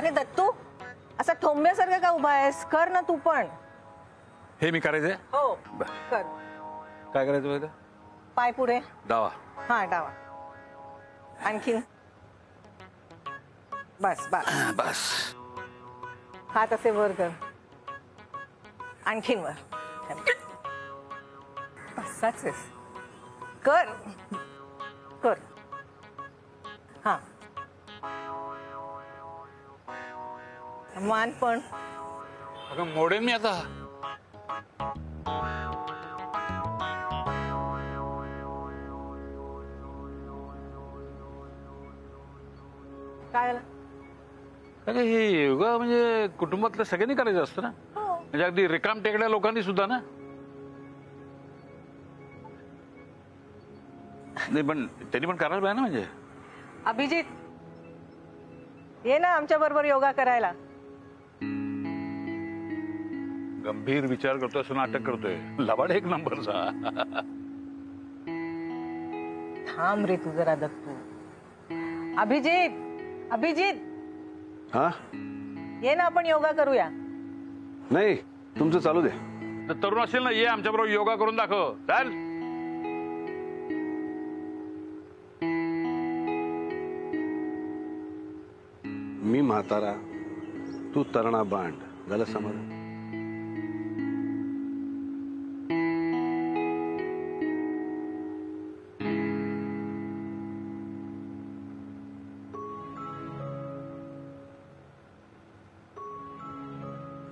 अरे दत्तू, असा ठोंब्यासारखा का उभा आहेस? कर ना तू पण. हे मी करायचंय? हो कर. काय करायचं माहिती? पाय पुढे. डावा. हा डावा. आणखी. बस बस बस. हात असे वर कर. आणखीन वर. बसाच कर कर. हा मान पण. अगं मोडेन मी आता. काय झालं? अगं हे योगा म्हणजे कुटुंबातल्या सगळ्यांनी करायचं असतं ना. म्हणजे अगदी रिकाम टेकड्या लोकांनी सुद्धा ना. नाही पण त्यांनी पण करायला पाहिजे ना. म्हणजे अभिजित ये ना आमच्या बरोबर योगा करायला. गंभीर विचार करतोय असं नाटक करतोय. लबाड एक नंबरचा. थांब रे तू जरा दत्तू. अभिजित अभिजित. हा ये ना आपण योगा करूया. नाही तुमचं चालू दे. तरुण असेल ना, ये आमच्या बरोबर योगा करून दाखव. चाल. मी म्हातारा, तू तरणा बांड. झालं समाधान?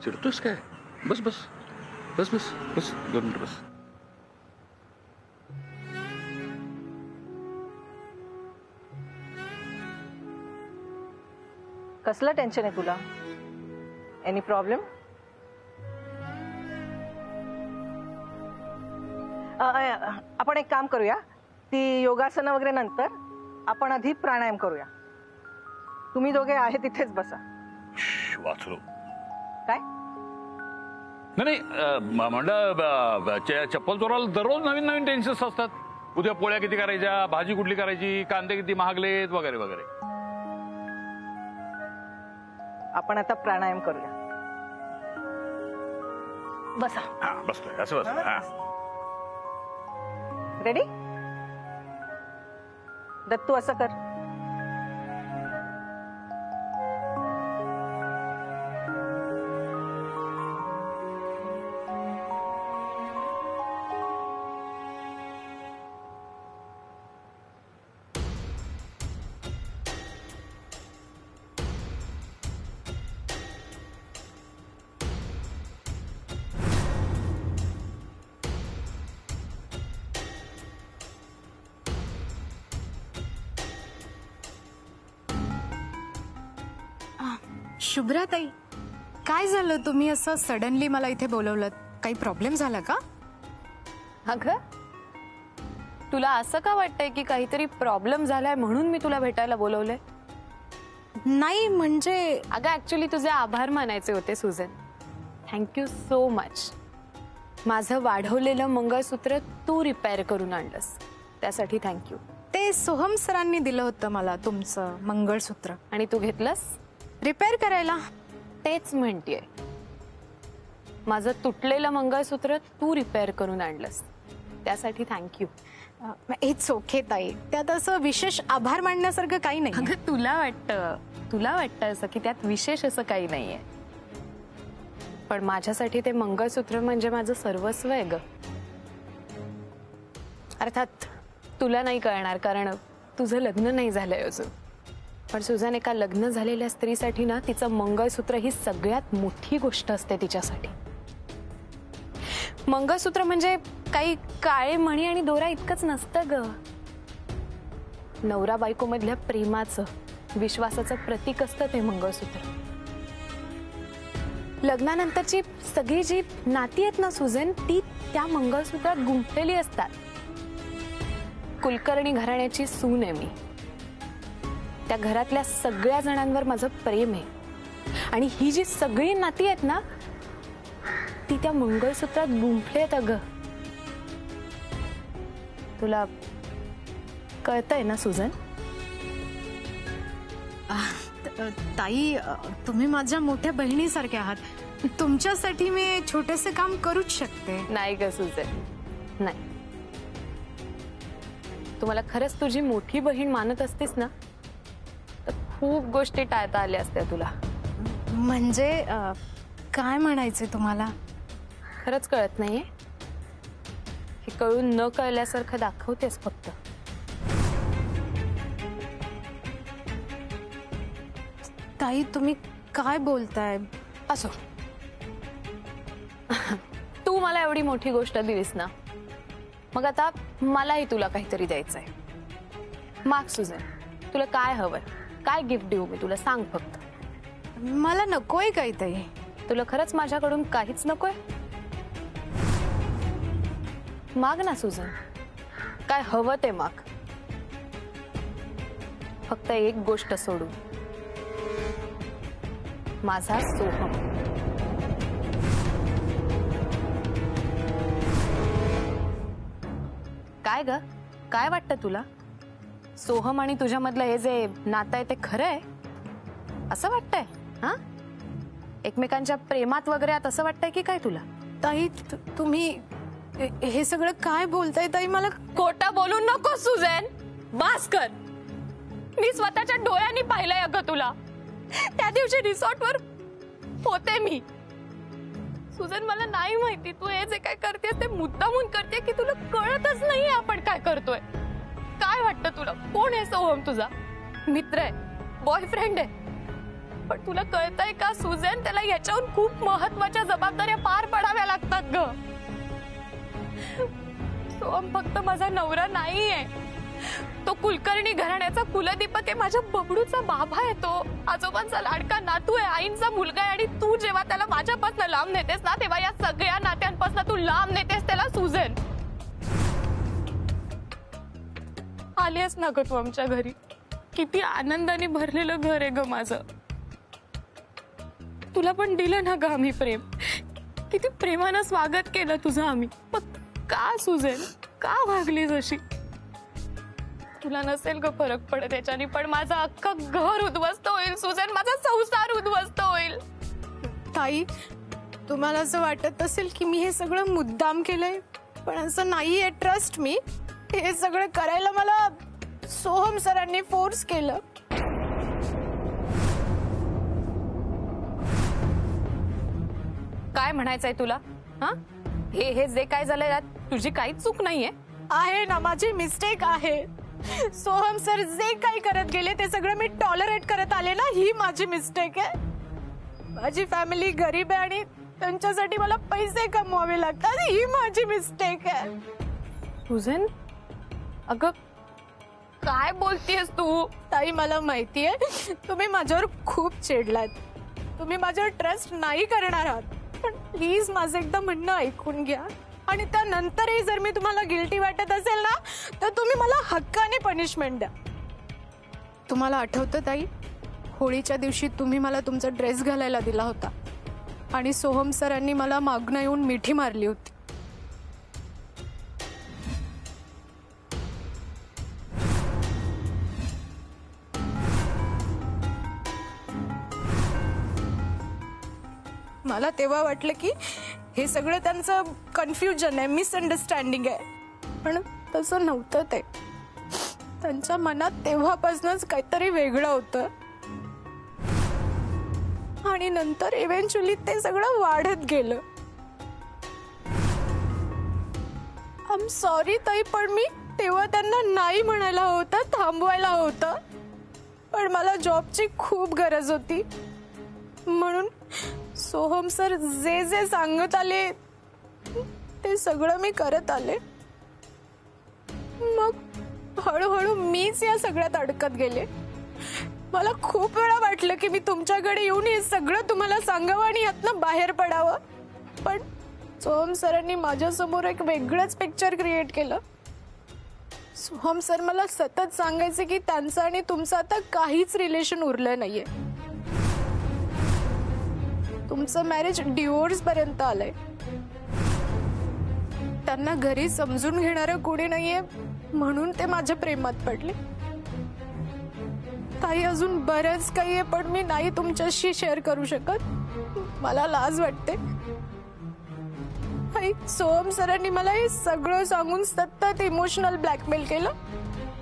चिडतोस काय? बस बस बस बस बस 2 मिनिट बस. कसलं टेन्शन आहे तुला? Any problem? आपण एक काम करूया. ती योगासनं वगैरे नंतर. आपण आधी प्राणायाम करूया. तुम्ही दोघे आहे तिथेच बसा. वाचलो. काय? नाही म्हणलं चप्पल चोराला दररोज नवीन नवीन टेन्शन्स असतात. उद्या पोळ्या किती करायच्या, भाजी कुठली करायची, कांदे किती महागलेत वगैरे वगैरे. आपण आता प्राणायाम करूया. बसा. हा बसतोय असं बस. रेडी? दत्तू असं कर. शुभ्राताई, काय झालं? तुम्ही असं सडनली मला इथे बोलवलं? काही प्रॉब्लेम झाला का? अगं तुला असं का वाटतंय की काहीतरी प्रॉब्लेम झालाय म्हणून मी तुला भेटायला बोलवलंय? नाही म्हणजे अगं ऍक्च्युली तुझे आभार मानायचे होते सुजन. Thank you so much. माझं वाढवलेलं मंगळसूत्र तू रिपेअर करून आणलंस त्यासाठी थँक्यू. ते सोहम सरांनी दिलं होतं मला तुमचं मंगळसूत्र. आणि तू घेतलंस रिपेअर करायला? तेच म्हणतेय. माझं तुटलेलं मंगळसूत्र तू रिपेअर करून आणलंस त्यासाठी थँक्यू. इट्स ओके ताई. त्यात असं विशेष आभार मानण्यासारखं काही नाही. अगं तुला वाटतं असं की त्यात विशेष असं काही नाहीये. पण माझ्यासाठी ते मंगळसूत्र म्हणजे माझं सर्वस्व आहे ग. अर्थात तुला नाही कळणार कारण तुझं लग्न नाही झालंय अजून. पण सुजन, एका लग्न झालेल्या स्त्रीसाठी ना तिचं मंगळसूत्र ही सगळ्यात मोठी गोष्ट असते तिच्यासाठी. मंगळसूत्र म्हणजे काही काळे मणी आणि दोरा इतकंच नसतं ग. नवरा बायको मधल्या प्रेमाचं, विश्वासाचं प्रतीक असतं ते मंगळसूत्र. लग्नानंतरची सगळी जी नाती आहेत ना सुजन, ती त्या मंगळसूत्रात गुंफलेली असतात. कुलकर्णी घराण्याची सून आहे मी. त्या घरातल्या सगळ्या जणांवर माझं प्रेम आहे आणि ही जी सगळी नाती आहेत ना ती त्या मंगळसूत्रात गुंफलेत. अगं तुला कळतंय ना सुजन? ताई, तुम्ही माझ्या मोठ्या बहिणीसारखे आहात. तुमच्यासाठी मी छोटेसे काम करूच शकते. नाही ग सुजन, नाही. तुम्हाला खरंच तुझी मोठी बहीण मानत असतीस ना तर खूप गोष्टी टाळता आल्या असत्या तुला. म्हणजे काय म्हणायचे तुम्हाला? खरंच कळत नाहीये? हे कळून न कळल्यासारखं दाखवतेस फक्त. ताई, तुम्ही काय बोलताय? असो, तू मला एवढी मोठी गोष्ट दिलीस ना, मग आता मलाही तुला काहीतरी द्यायचंय. माग सुजन, तुला काय हवंय? काय गिफ्ट देऊ मी तुला? सांग फक्त. मला नकोय काही ताई. तुला खरंच माझ्याकडून काहीच नकोय? माग ना सुजन, काय हवं ते माग. फक्त एक गोष्ट सोडून, माझा सोहम. काय ग, काय वाटतं तुला? सोहम आणि तुझ्यामधलं हे जे नातं आहे ते खरं आहे असं वाटतंय? हा, एकमेकांच्या प्रेमात वगैरे आत असं वाटतंय की काय तुला? ताई, तुम्ही हे सगळं काय बोलताय ताई? मला खोटं बोलू नको सुजन. बास कर. मी स्वतःच्या डोळ्यांनी पाहिलंय अगं तुला. त्या दिवशी रिसॉर्टवर होते मी. सुजन, मला नाही माहिती तू हे जे काय करतेस ते मुद्दामून करते की तुला कळतच नाहीये आपण काय करतोय. काय वाटतं तुला? कोण आहे सोहम? तुझा मित्र आहे, बॉयफ्रेंड आहे. पण तुला कळतंय का सुजन, त्याला याच्याहून खूप महत्वाच्या जबाबदाऱ्या पार पाडाव्या लागतात ग. सोहम फक्त माझा नवरा नाहीये, तो कुलकर्णी घराण्याचा कुलदीपक आहे. माझ्या बबडूचा बाबा आहे, तो आजोबांचा लाडका नातू आहे, आईंचा मुलगा आहे. आणि तू जेव्हा त्याला माझ्यापासून लांब नेतेस ना, तेव्हा या सगळ्या नात्यांपासून तू लांब नेतेस त्याला. सुजन, आलीस ना ग तू आमच्या घरी. किती आनंदाने भरलेलं घर आहे ग माझं. तुला पण दिलं ना ग आम्ही प्रेम. किती प्रेमानं स्वागत केलं तुझं आम्ही. मग का सुजन, का वागलीस अशी? तुला नसेल ग फरक पडत याच्यानी, पण माझं अख्खं घर उद्ध्वस्त होईल सुजन. माझा संसार उद्ध्वस्त होईल. ताई, तुम्हाला असं वाटत असेल की मी हे सगळं मुद्दाम केलंय, पण असं नाहीये. ट्रस्ट मी, हे सगळं करायला मला सोहम सरांनी फोर्स केलं. काय म्हणायचंय तुला? हा, हे जे काय झालंय यात तुझी काहीच चूक नाहीये. आहे ना, माझी मिस्टेक आहे. सोहम सर जे काही करत गेले ते सगळं मी टॉलरेट करत आले ना, ही माझी मिस्टेक आहे. माझी फॅमिली गरीब आहे आणि त्यांच्यासाठी मला पैसे कमवावे लागतात, ही माझी मिस्टेक आहे. सुजन, अगं काय बोलतेस तू? ताई, मला माहितीये तुम्ही माझ्यावर खूप चिडलात, तुम्ही माझ्यावर ट्रस्ट नाही करणार आहात, पण प्लीज माझं एकदा म्हणणं ऐकून घ्या. आणि त्यानंतरही जर मी तुम्हाला गिल्टी वाटत असेल ना, तर तुम्ही मला हक्काने पनिशमेंट द्या. तुम्हाला आठवतं ताई, होळीच्या दिवशी तुम्ही मला तुमचा ड्रेस घालायला दिला होता आणि सोहम सरांनी मला मागणं येऊन मिठी मारली होती. मला तेव्हा वाटलं की हे सगळं त्यांचं कन्फ्युजन आहे, मिसअंडरस्टँडिंग आहे, पण तसं नव्हतं. ते त्यांच्या मनात तेव्हापासूनच काहीतरी वेगळं होतं आणि नंतर इव्हेंच्युअली ते सगळं वाढत गेलं. आय एम सॉरी ताई, पण मी तेव्हा त्यांना नाही म्हणायला होतं, थांबवायला होतं, पण मला जॉबची खूप गरज होती. म्हणून सोहम सर जे जे सांगत आले ते सगळं मी करत आले. मग हळूहळू मीच या सगळ्यात अडकत गेले. मला खूप वेळा वाटलं की मी तुमच्याकडे येऊन हे सगळं तुम्हाला सांगावं आणि यातनं बाहेर पडावं, पण सोहम सरांनी माझ्यासमोर एक वेगळंच पिक्चर क्रिएट केलं. सोहम सर मला सतत सांगायचे की त्यांचं आणि तुमचं आता काहीच रिलेशन उरलं नाहीये, तुमचं मॅरेज डिवोर्स पर्यंत आलंय. त्यांना घरी समजून घेणारं कोणी नाहीये म्हणून ते माझ्या प्रेमात पडले. ताई अजून बरंच काही आहे, पण मी नाही तुमच्याशी शेअर करू शकत. मला लाज वाटते. आई, सोहम सरांनी मला हे सगळं सांगून सतत इमोशनल ब्लॅकमेल केलं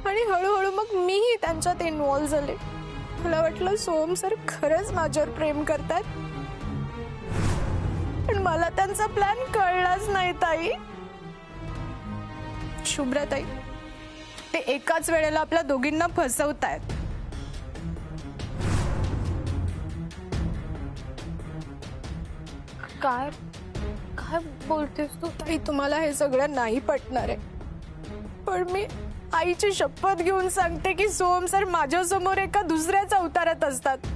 आणि हळूहळू मग मीही त्यांच्यात इन्व्हॉल्व झाले. मला वाटलं सोहम सर खरंच माझ्यावर प्रेम करतात, पण मला त्यांचा प्लॅन कळलाच नाही ताई. शुभ्राताई, ते एकाच वेळेला आपल्या दोघींना फसवतायत. काय काय बोलतेस तू? ताई, तुम्हाला हे सगळं नाही पटणार आहे, पण मी आईची शपथ घेऊन सांगते की सोहम सर माझ्या समोर एका दुसऱ्याच अवतारात असतात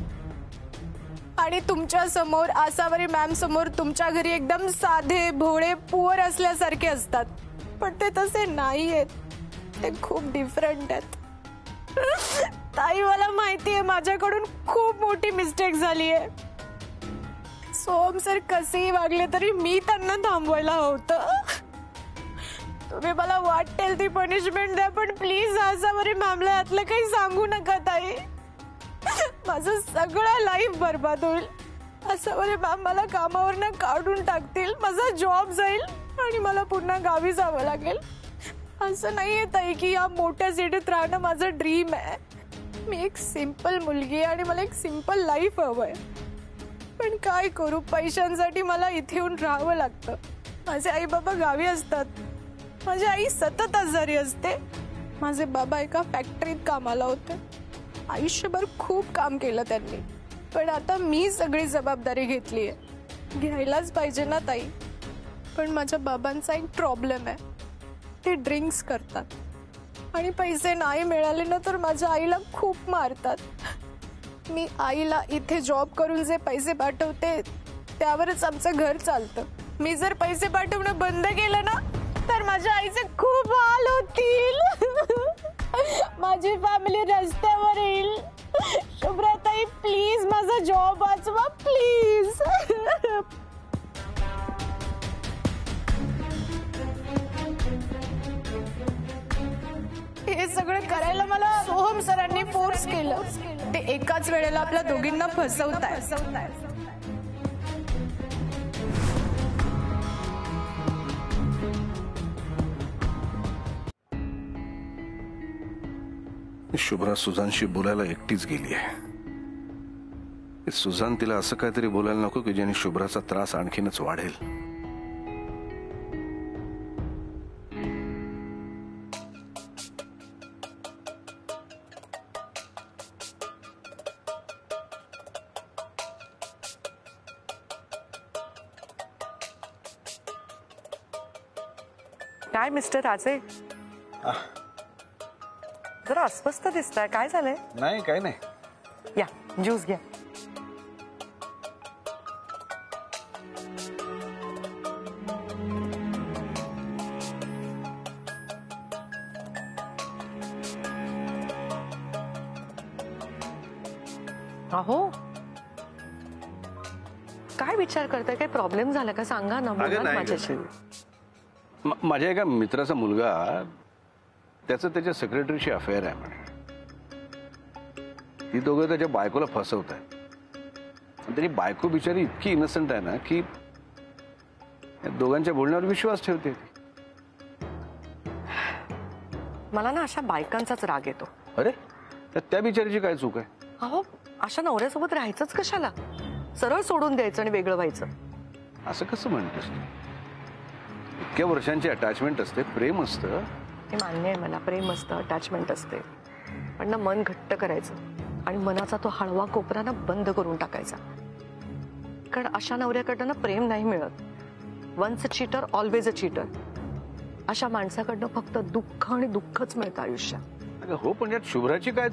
आणि तुमच्या समोर, आसावरी मॅम समोर तुमच्या घरी एकदम साधे भोळे पुअर असल्यासारखे असतात. पण ते तसे नाही आहेत, ते खूप डिफरंट आहेत. ताई, मला माहिती आहे माझ्याकडून खूप मोठी मिस्टेक झाली आहे. सोहम सर कसेही वागले तरी मी त्यांना थांबवायला होतं. तुम्ही मला वाटेल ती पनिशमेंट द्या, पण प्लीज आसावरी मॅमला यातलं काही सांगू नका ताई. माझं सगळं लाईफ बर्बाद होईल. आसावरी मॅम मला कामावरनं काढून टाकतील, माझा जॉब जाईल आणि मला पुन्हा गावी जावं लागेल. असं नाहीये ताई की या मोठ्या सिटीत राहणं माझं ड्रीम आहे. मी एक सिंपल मुलगी आहे आणि मला एक सिंपल लाईफ हवंय. पण काय करू, पैशांसाठी मला इथे येऊन राहावं लागतं. माझे आई बाबा गावी असतात, माझी आई सतत आजारी असते. माझे बाबा एका फॅक्टरीत कामाला होते. आयुष्यभर खूप काम केलं त्यांनी, पण आता मी सगळी जबाबदारी घेतली आहे. घ्यायलाच पाहिजे ना ताई. पण माझ्या बाबांचा एक प्रॉब्लेम आहे, ते ड्रिंक्स करतात आणि पैसे नाही मिळाले ना तर माझ्या आईला खूप मारतात. मी आईला इथे जॉब करून जे पैसे पाठवते त्यावरच आमचं घर चालतं. मी जर पैसे पाठवणं बंद केलं ना तर माझ्या आईचे खूप हाल होतील. माझी फॅमिली रस्त्यावर येईल. शुभ्राताई, प्लीज माझा जॉब वाचवा प्लीज. हे सगळं करायला मला सोहम सरांनी फोर्स केलं. ते एकाच वेळेला आपल्या दोघींना फसवतायत. शुभ्रा सुझानशी बोलायला एकटीच गेली आहे. सुझान तिला असं काहीतरी बोलायला नको की ज्याने शुभ्राचा त्रास आणखीनच वाढेल. काय मिस्टर राजे, जरा अस्वस्थ दिसताय, काय झालंय? नाही, काय नाही. या ज्यूस घ्या. अहो, काय विचार करताय? काय प्रॉब्लेम झाला का? सांगा ना, बोला ना माझ्याशी. माझ्या एका मित्राचा मुलगा, त्याचं त्याच्या सेक्रेटरीशी अफेअर आहे म्हणे. ती दोघं त्याच्या बायकोला फसवत आहेत. त्याची बायको बिचारी इतकी इनोसंट आहे ना की दोघांच्या बोलण्यावर विश्वास ठेवते. मला ना अशा बायकांचाच राग येतो. अरे, त्या बिचारीची काय चूक आहे? अहो, अशा नवऱ्यासोबत राहायचंच कशाला? सरळ सोडून द्यायचं आणि वेगळं व्हायचं. असं कसं म्हणतेस तू? इतक्या वर्षांची अटॅचमेंट असते, प्रेम असतं. हे मान्य आहे मला, प्रेम असतं, अटॅचमेंट असते, पण ना मन घट्ट करायचं आणि मनाचा तो हळवा कोपरा ना बंद करून टाकायचा. कारण अशा नवऱ्याकडनं ना प्रेम नाही मिळत. Once a cheater always a cheater. अशा माणसाकडनं फक्त दुःख आणि दुःखच मिळतं आयुष्यात. हो, पण यात शुभ्राची काय?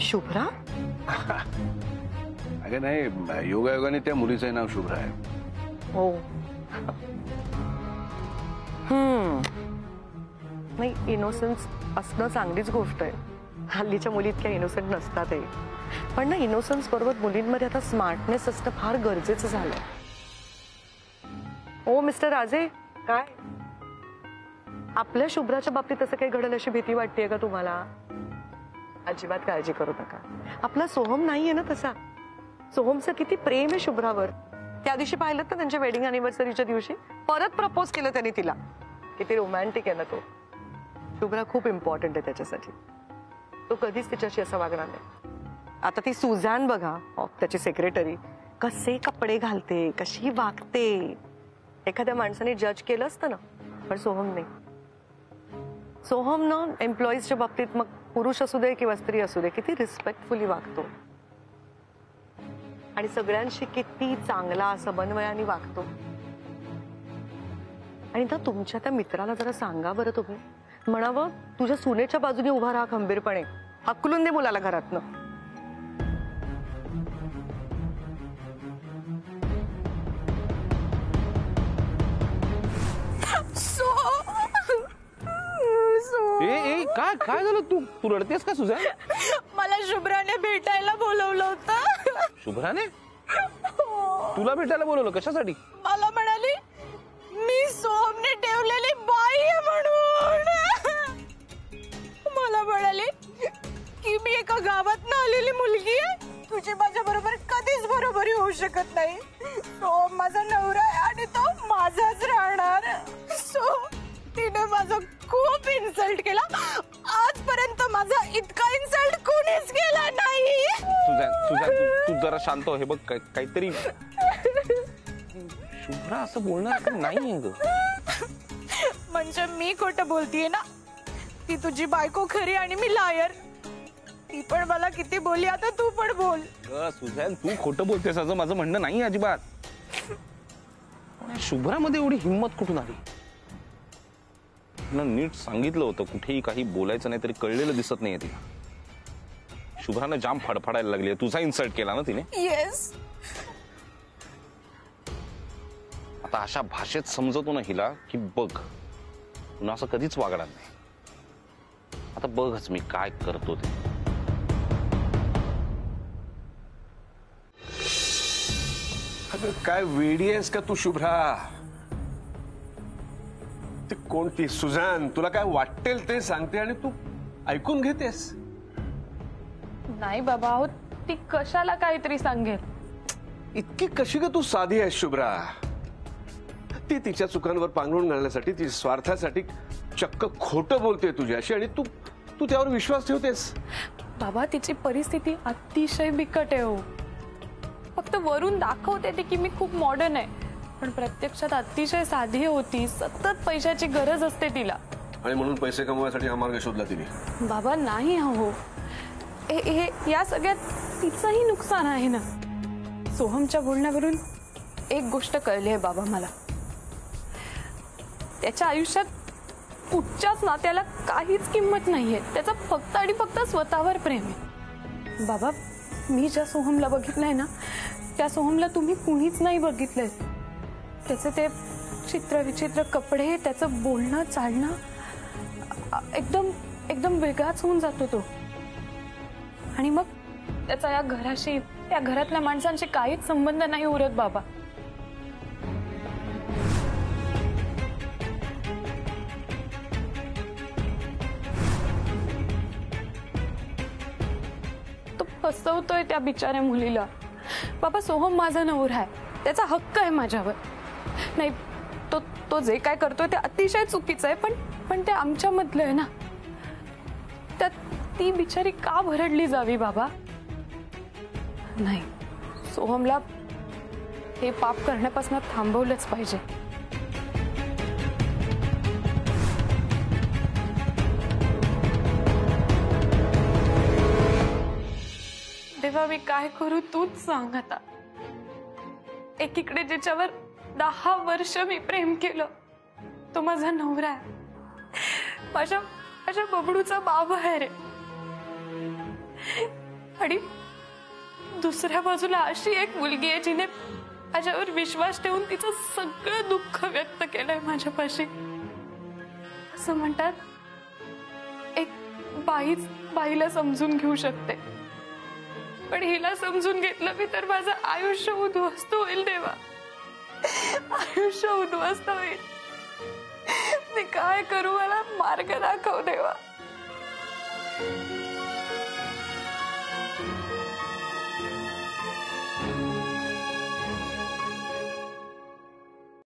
शुभ्रा? अगं नाही, योगायोगाने त्या मुलीचं नाव शुभ्रा आहे. हो. नाही, इनोसन्स असणं चांगलीच गोष्ट आहे. हल्लीच्या मुली इतक्या इनोसंट नसतात. पण ना, इनोसन्स बरोबर मुलींमध्ये आता स्मार्टनेस असणं फार गरजेचं झालंय. ओ मिस्टर राजे, काय आपल्या शुभ्राच्या बाबतीत असं काही घडेल अशी भीती वाटतेय का तुम्हाला? अजिबात काळजी करू नका. आपला सोहम नाहीये ना तसा. सोहमचं किती प्रेम आहे शुभ्रावर. त्या दिवशी पाहिलं ना त्यांच्या वेडिंग अॅनिव्हर्सरीच्या दिवशी परत प्रपोज केलं त्याने तिला. किती रोमॅन्टिक आहे ना तो. शुभ्रा खूप इम्पॉर्टंट आहे त्याच्यासाठी. तो कधीच तिच्याशी असं वागणार नाही. आता ती सुझॅन बघा, त्याची सेक्रेटरी, कसे कपडे घालते, कशी वागते. एखाद्या माणसाने जज केलं असतं ना, पण सोहम नाही. सोहम ना एम्प्लॉईजच्या बाबतीत, मग पुरुष असू दे किंवा स्त्री असू दे, किती रिस्पेक्टफुली वागतो आणि सगळ्यांशी किती चांगला समन्वयाने वागतो. आणि ना तुमच्या त्या मित्राला जरा सांगा बरं तुम्ही, म्हणावं तुझ्या सुनेच्या बाजूने उभा राहा खंबीरपणे, हकलून दे मुलाला घरातनं. काय काय झालं? तू रडतेस का सुझॅन? मला शुभ्राने भेटायला बोलवलं होतं. शुभ्राने तुला भेटायला बोलवलं? कशासाठी? मला म्हणाली मी सोहमने ठेवलेली बाई आहे म्हणून. मला म्हणाली की मी एका गावात आलेली मुलगी आहे, तुझी माझ्या बरोबर कधीच बरोबरी होऊ शकत नाही. सोहम माझा नवरा आहे आणि तो माझाच राहणार. सो तिने माझा खूप इन्सल्ट केला. आजपर्यंत माझा इतका इन्सल्ट कोणीच केला नाही. सुझॅन तू जरा शांत हो. हे बघ काहीतरी शुभ्रा असं बोलणार नाहीये ग. म्हणजे मी खोटं बोलतीये ना? ती तुझी बायको खरी आणि मी लायर. ती पण मला किती बोलली, आता तू पण बोल. सुझॅन तू खोटं बोलतेस असं माझं म्हणणं नाही अजिबात. शुभ्रामध्ये एवढी हिंमत कुठून आली? नीट सांगितलं होतं कुठेही काही बोलायचं नाही, तरी कळलेलं दिसत नाहीये तिला. शुभ्रानं जाम फडफडायला लागली. तुझा इन्सल्ट केला ना तिने. येस. आता अशा भाषेत समजवतो ना हिला की बघ पुन्हा असं कधीच वागणार नाही. आता बघच मी काय करतो ते. काय वेडी आहेस का तू शुभ्रा? ती कोणती सुझॅन तुला काय वाटेल ते सांगते आणि तू ऐकून घेतेस. नाही बाबा, हो ती कशाला काहीतरी सांगेल. इतकी कशी ग तू साधी आहेस शुभ्रा? ती तिच्या चुकांवर पांघरून घालण्यासाठी, ती स्वार्थासाठी चक्क खोटं बोलते तुझ्याशी आणि तू तू त्यावर विश्वास ठेवतेस. बाबा तिची परिस्थिती अतिशय बिकट आहे. हो फक्त वरून दाखवते ते की मी खूप मॉडर्न आहे, पण प्रत्यक्षात अतिशय साधी होती. सतत पैशाची गरज असते तिला आणि म्हणून पैसे कमवण्यासाठी हा मार्ग शोधला तिने. बाबा नाही हो, हे या सगळ्यात तिचंही नुकसान आहे ना. सोहमच्या बोलण्यावरून एक गोष्ट कळली आहे बाबा मला. त्याच्या आयुष्यात कुठच्याच नात्याला काहीच किंमत नाहीये. त्याचा फक्त आणि फक्त स्वतःवर प्रेम आहे. बाबा मी ज्या सोहमला बघितलंय ना, त्या सोहमला तुम्ही कुणीच नाही बघितलंय. त्याचे ते चित्र विचित्र कपडे, त्याचं बोलणं चालणं एकदम एकदम वेगळाच होऊन जातो तो. आणि मग त्याचा या घराशी, या घरातल्या माणसांशी काहीच संबंध नाही उरत बाबा. तो फसवतोय त्या बिचाऱ्या मुलीला. बाबा सोहम माझा नवरा आहे, त्याचा हक्क आहे माझ्यावर. नाही तो जे काय करतोय ते अतिशय चुकीचं आहे, पण ते आमच्या मधलं आहे ना. त्यात ती बिचारी का भरडली जावी बाबा? नाही, सोहमला हे पाप करण्यापासून थांबवलंच पाहिजे. देवा मी काय करू तूच सांग आता. एकीकडे ज्याच्यावर 10 वर्ष मी प्रेम केलं तो माझा नवरा आहे, माझ्या बबडूचा बाबा आहे रे. आणि दुसऱ्या बाजूला अशी एक मुलगी आहे जिने माझ्यावर विश्वास ठेवून तिचं सगळं दुःख व्यक्त केलंय माझ्यापाशी. असं म्हणतात एक बाईला समजून घेऊ शकते, पण हिला समजून घेतलं मी तर माझं आयुष्य उद्ध्वस्त होईल देवा. आयुष्य उद्ध्वस्त होईल. मी काय करू मला मार्ग दाखव देवा.